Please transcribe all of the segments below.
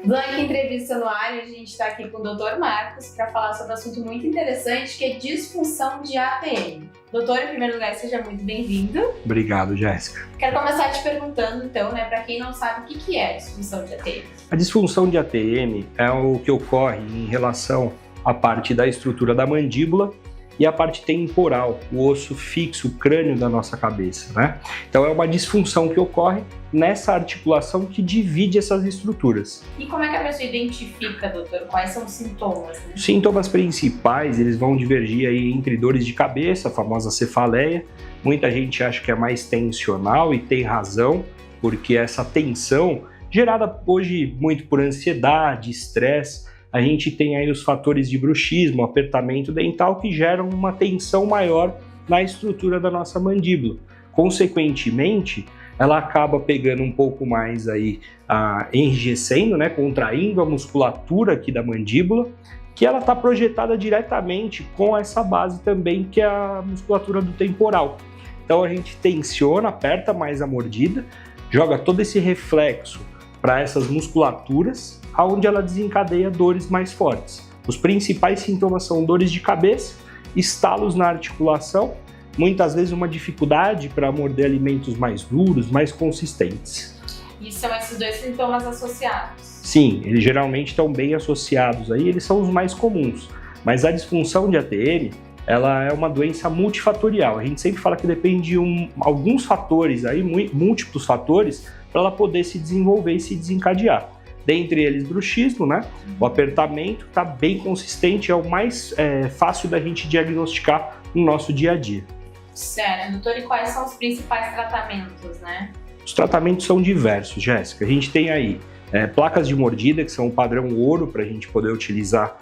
Blank Entrevista no ar, e a gente está aqui com o Dr. Marcos para falar sobre um assunto muito interessante, que é disfunção de ATM. Doutor, em primeiro lugar, seja muito bem-vindo. Obrigado, Jéssica. Quero começar te perguntando, então, para quem não sabe, o que é a disfunção de ATM? A disfunção de ATM é o que ocorre em relação à parte da estrutura da mandíbula e a parte temporal, o osso fixo, o crânio da nossa cabeça, né? Então é uma disfunção que ocorre nessa articulação que divide essas estruturas. E como é que a pessoa identifica, doutor? Quais são os sintomas? Né? Os sintomas principais, eles vão divergir aí entre dores de cabeça, a famosa cefaleia. Muita gente acha que é mais tensional e tem razão, porque essa tensão, gerada hoje muito por ansiedade, estresse, a gente tem aí os fatores de bruxismo, apertamento dental, que geram uma tensão maior na estrutura da nossa mandíbula. Consequentemente, ela acaba pegando um pouco mais aí, enrijecendo, né, contraindo a musculatura aqui da mandíbula, que ela está projetada diretamente com essa base também, que é a musculatura do temporal. Então a gente tensiona, aperta mais a mordida, joga todo esse reflexo para essas musculaturas, onde ela desencadeia dores mais fortes. Os principais sintomas são dores de cabeça, estalos na articulação, muitas vezes uma dificuldade para morder alimentos mais duros, mais consistentes. E são esses dois sintomas associados? Sim, eles geralmente estão bem associados aí, eles são os mais comuns. Mas a disfunção de ATM, ela é uma doença multifatorial. A gente sempre fala que depende de alguns fatores, aí, múltiplos fatores, para ela poder se desenvolver e se desencadear. Dentre eles, bruxismo, né? O apertamento está bem consistente, é o mais fácil da gente diagnosticar no nosso dia a dia. Certo, doutor, e quais são os principais tratamentos, né? Os tratamentos são diversos, Jéssica. A gente tem aí placas de mordida, que são o padrão ouro para a gente poder utilizar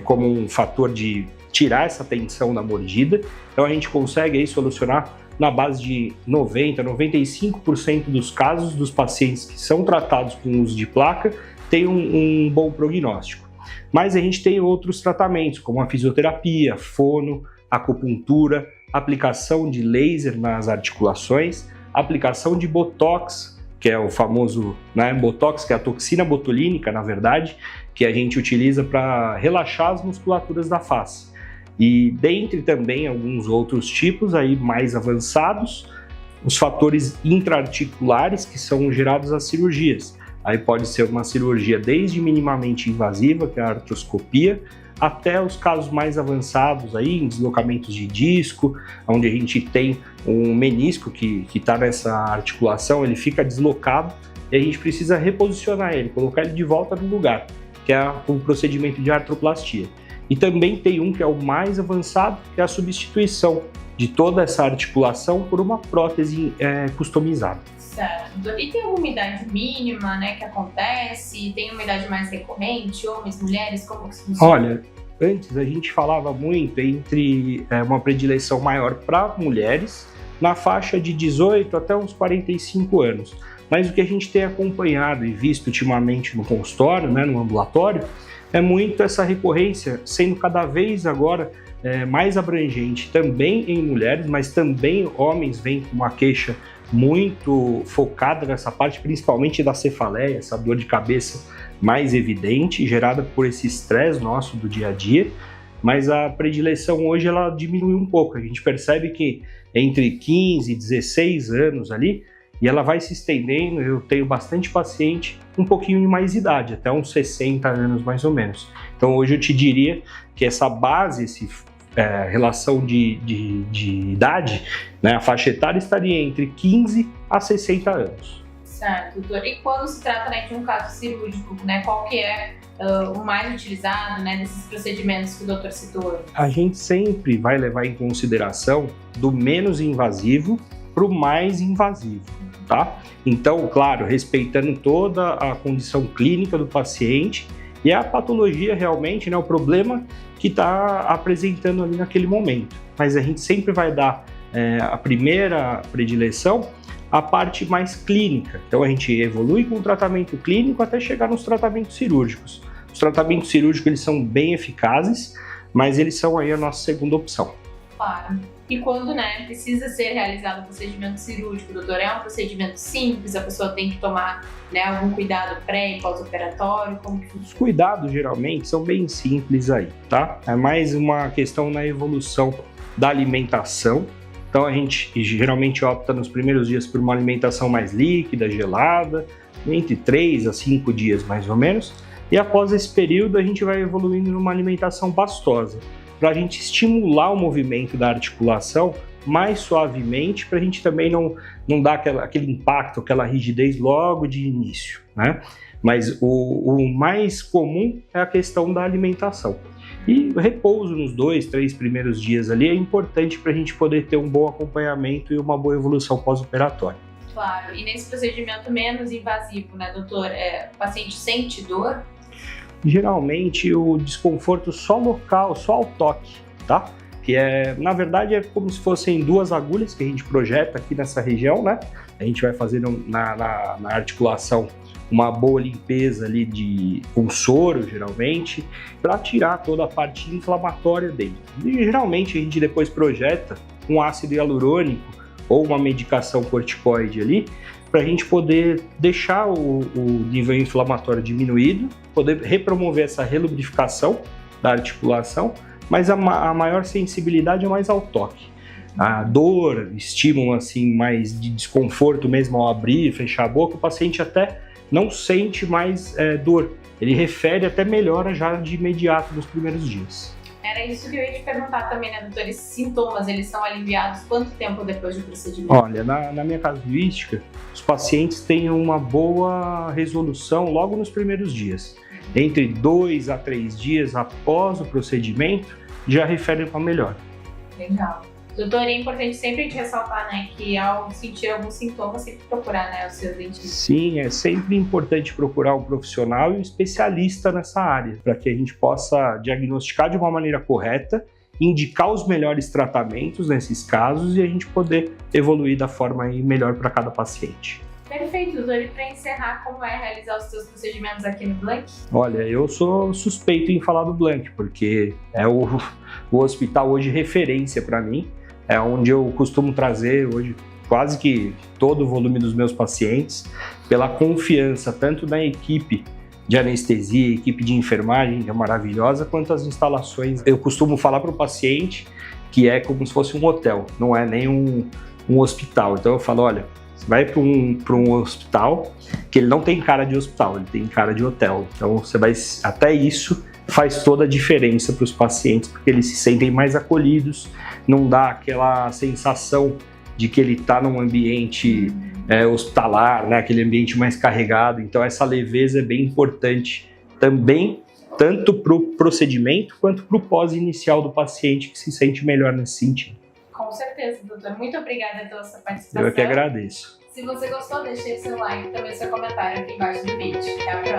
como um fator de tirar essa tensão da mordida. Então a gente consegue aí solucionar na base de 90%, 95% dos casos dos pacientes que são tratados com uso de placa tem um bom prognóstico. Mas a gente tem outros tratamentos, como a fisioterapia, fono, acupuntura, aplicação de laser nas articulações, aplicação de botox, que é o famoso botox, que é a toxina botulínica, na verdade, que a gente utiliza para relaxar as musculaturas da face. E dentre também alguns outros tipos aí mais avançados, os fatores intraarticulares que são gerados às cirurgias. Aí pode ser uma cirurgia desde minimamente invasiva, que é a artroscopia, até os casos mais avançados aí, em deslocamentos de disco, onde a gente tem um menisco que está nessa articulação, ele fica deslocado e a gente precisa reposicionar ele, colocar ele de volta no lugar, que é o procedimento de artroplastia. E também tem um que é o mais avançado, que é a substituição de toda essa articulação por uma prótese customizada. Certo. E tem alguma idade mínima, né, que acontece? Tem uma idade mais recorrente? Homens, mulheres? Como que isso funciona? Olha, antes a gente falava muito entre uma predileção maior para mulheres, na faixa de 18 até uns 45 anos. Mas o que a gente tem acompanhado e visto ultimamente no consultório, né, no ambulatório, é muito essa recorrência, sendo cada vez agora mais abrangente também em mulheres, mas também homens vêm com uma queixa muito focada nessa parte, principalmente da cefaleia, essa dor de cabeça mais evidente, gerada por esse estresse nosso do dia a dia, mas a predileção hoje ela diminui um pouco. A gente percebe que entre 15 e 16 anos ali, e ela vai se estendendo, eu tenho bastante paciente um pouquinho de mais idade, até uns 60 anos mais ou menos. Então hoje eu te diria que essa base, relação de idade, né, a faixa etária estaria entre 15 a 60 anos. Certo, doutor. E quando se trata, né, de um caso cirúrgico, né, qual que é o mais utilizado, né, desses procedimentos que o doutor citou? A gente sempre vai levar em consideração do menos invasivo para o mais invasivo, tá? Então, claro, respeitando toda a condição clínica do paciente e a patologia realmente, né, o problema que está apresentando ali naquele momento. Mas a gente sempre vai dar a primeira predileção à parte mais clínica. Então a gente evolui com o tratamento clínico até chegar nos tratamentos cirúrgicos. Os tratamentos cirúrgicos eles são bem eficazes, mas eles são aí a nossa segunda opção. Claro. E quando, né, precisa ser realizado o procedimento cirúrgico, doutor, é um procedimento simples, a pessoa tem que tomar, né, algum cuidado pré e pós-operatório, como que funciona? Os cuidados, geralmente, são bem simples aí, tá? É mais uma questão na evolução da alimentação. Então, a gente geralmente opta nos primeiros dias por uma alimentação mais líquida, gelada, entre 3 a 5 dias, mais ou menos. E após esse período, a gente vai evoluindo numa alimentação pastosa, para a gente estimular o movimento da articulação mais suavemente, para a gente também não dar aquele impacto, aquela rigidez logo de início, né? Mas o mais comum é a questão da alimentação. E o repouso nos 2, 3 primeiros dias ali é importante para a gente poder ter um bom acompanhamento e uma boa evolução pós-operatória. Claro, e nesse procedimento menos invasivo, né, doutor, o paciente sente dor? Geralmente o desconforto só local, só ao toque, tá? Que na verdade é como se fossem 2 agulhas que a gente projeta aqui nessa região, né? A gente vai fazer na articulação uma boa limpeza ali com soro, geralmente, para tirar toda a parte inflamatória dele. E geralmente a gente depois projeta um ácido hialurônico ou uma medicação corticoide ali, para a gente poder deixar o nível inflamatório diminuído, poder repromover essa relubrificação da articulação, mas a maior sensibilidade é mais ao toque. A dor, estímulo assim, mais de desconforto mesmo ao abrir e fechar a boca, o paciente até não sente mais dor. Ele refere até melhora já de imediato nos primeiros dias. Era isso que eu ia te perguntar também, né, doutor? Esses sintomas, eles são aliviados quanto tempo depois do procedimento? Olha, na minha casuística, os pacientes têm uma boa resolução logo nos primeiros dias. Entre 2 a 3 dias após o procedimento, já referem para melhor. Legal. Doutor, é importante sempre a gente ressaltar, né, que ao sentir algum sintoma, sempre procurar, né, o seu dentista. Sim, é sempre importante procurar um profissional e um especialista nessa área, para que a gente possa diagnosticar de uma maneira correta, indicar os melhores tratamentos nesses casos e a gente poder evoluir da forma melhor para cada paciente. Perfeito, doutor. E para encerrar, como é realizar os seus procedimentos aqui no Blank? Olha, eu sou suspeito em falar do Blank, porque é o hospital hoje referência para mim. É onde eu costumo trazer hoje quase que todo o volume dos meus pacientes, pela confiança tanto na equipe de anestesia, equipe de enfermagem, que é maravilhosa, quanto as instalações. Eu costumo falar para o paciente que é como se fosse um hotel, não é nem um hospital. Então eu falo, olha, você vai para um hospital que ele não tem cara de hospital, ele tem cara de hotel. Então você vai, até isso faz toda a diferença para os pacientes, porque eles se sentem mais acolhidos, não dá aquela sensação de que ele está num ambiente hospitalar, né? Aquele ambiente mais carregado. Então essa leveza é bem importante também, tanto para o procedimento quanto para o pós-inicial do paciente, que se sente melhor nesse sentido. Com certeza, doutor. Muito obrigada pela sua participação. Eu que agradeço. Se você gostou, deixe seu like e também seu comentário aqui embaixo do vídeo. Até a próxima.